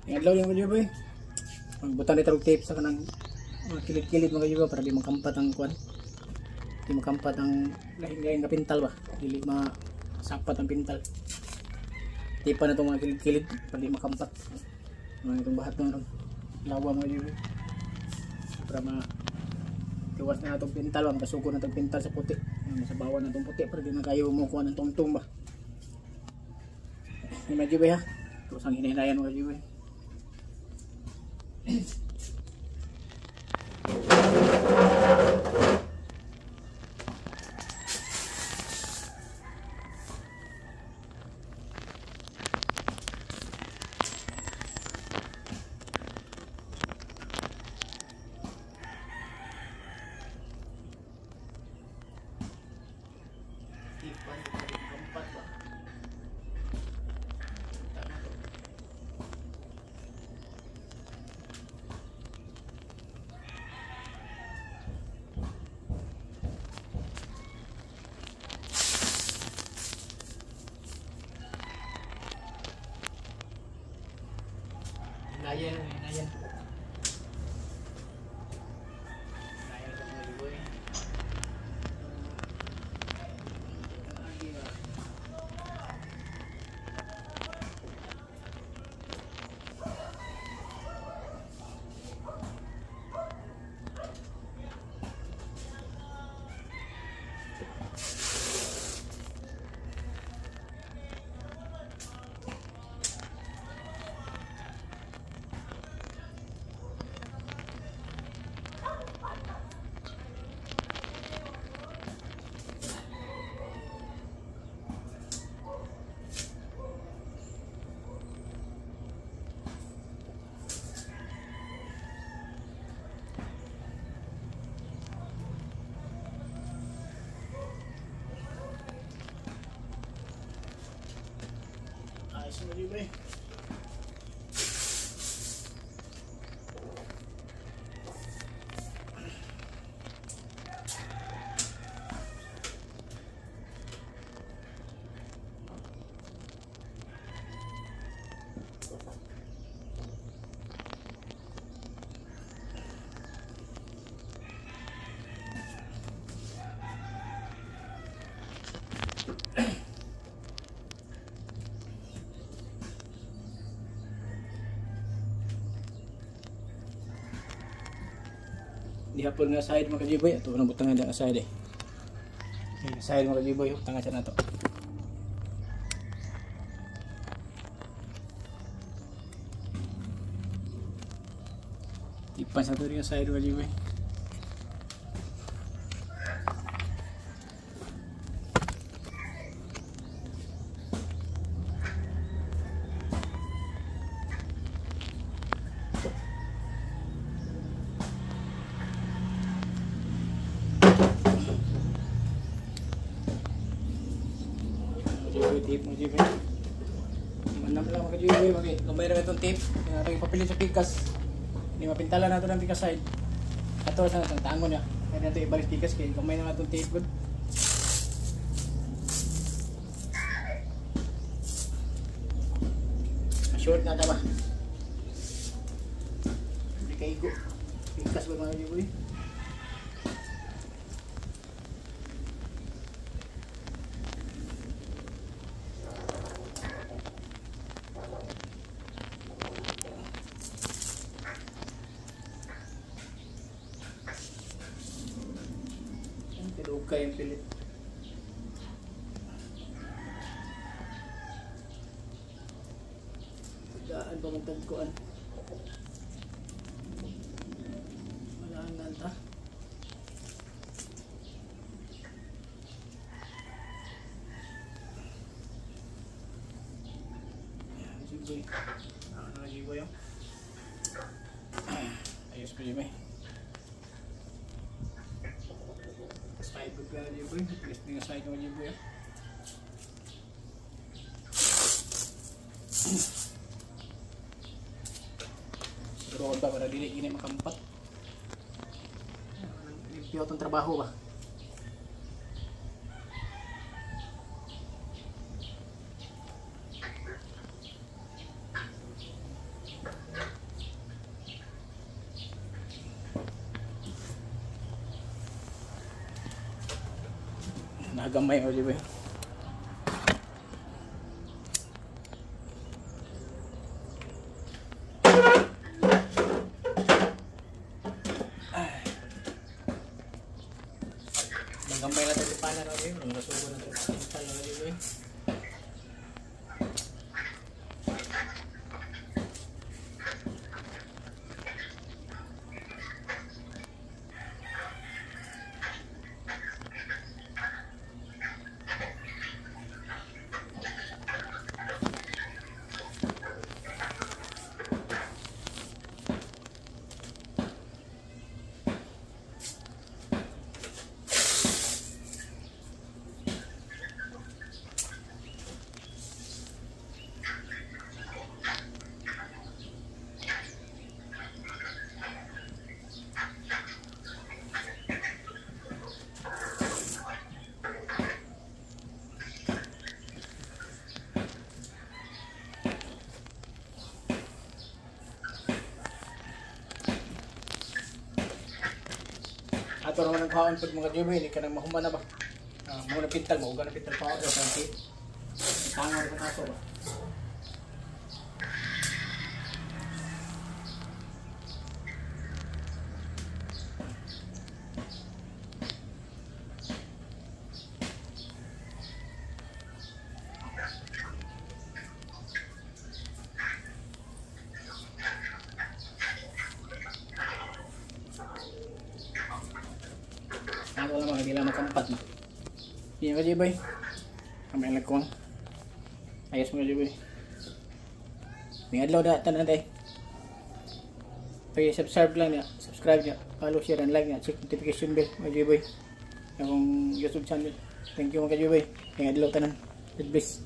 Yung adlaw yung mga boy. Ang butang dito tape sa kanang mga kilid-kilid mga juga para di makampat ang kuan. Di makampat ang lain-lain na pintal ba. Dili masapat ang pintal. Tipa na itong mga kilid-kilid para di makampat. Mga itong bahat na lawa mga juga. Para luwas na itong pintal ba. Makasuko na itong pintal sa puti. Masabawan na itong puti para di na kayo mukuha ng tungtung ba. Yung mga juga ha. Tapos ang hinahinayan mga juga. Ayan. Ayan sa mga boy. Ayos mo dito eh. Di hapon nga side mga kajiboy. Ito nang butangan nga side eh. Okay, side mga kajiboy. Butangan siya na ito. Ipan sa ito rin yung side mga kajiboy. Tape mo jiboy. Manam lang mga jiboy, gamay ra itong tape. Yung papilin sa pikas. Hindi mapintalan nato ng pikas side. Ato sa tangon niya. Kaya nato ibalik pikas kay gamay na itong tape good. Short na ba? Hindi kaigo. Pikas ba mga jiboy? Okay, yung pilit. Daan pa mong tagkuan. Wala ang nanta. Jiboy. Ano na jiboy yun? Ayos pa jiboy. Side book na jiboy. Please nga side ng jiboy. Siguro ba para dili gini makampat. Limpyo itong trabaho ba? nagamay o diba. Nagamay na tayo pa na rin yun. Nasubo na tayo sa pintal na diba. Ato naman ang kaon pag mga Jimmy, hindi ka nang mahuman na ba? Mga napintal, mauga na pintal pa ako. Tangan rin ato ba? Ako lang hindi lang makampat mo. Hindi mo Jiboy. Kamay lang ko. Ayos mo Jiboy. May adlaw na tanan tay. Subscribe lang niya. Subscribe niya. Follow, share, and like niya. Check notification bell mga Jiboy. Yung YouTube channel. Thank you mga Jiboy. May adlaw tanan. God bless.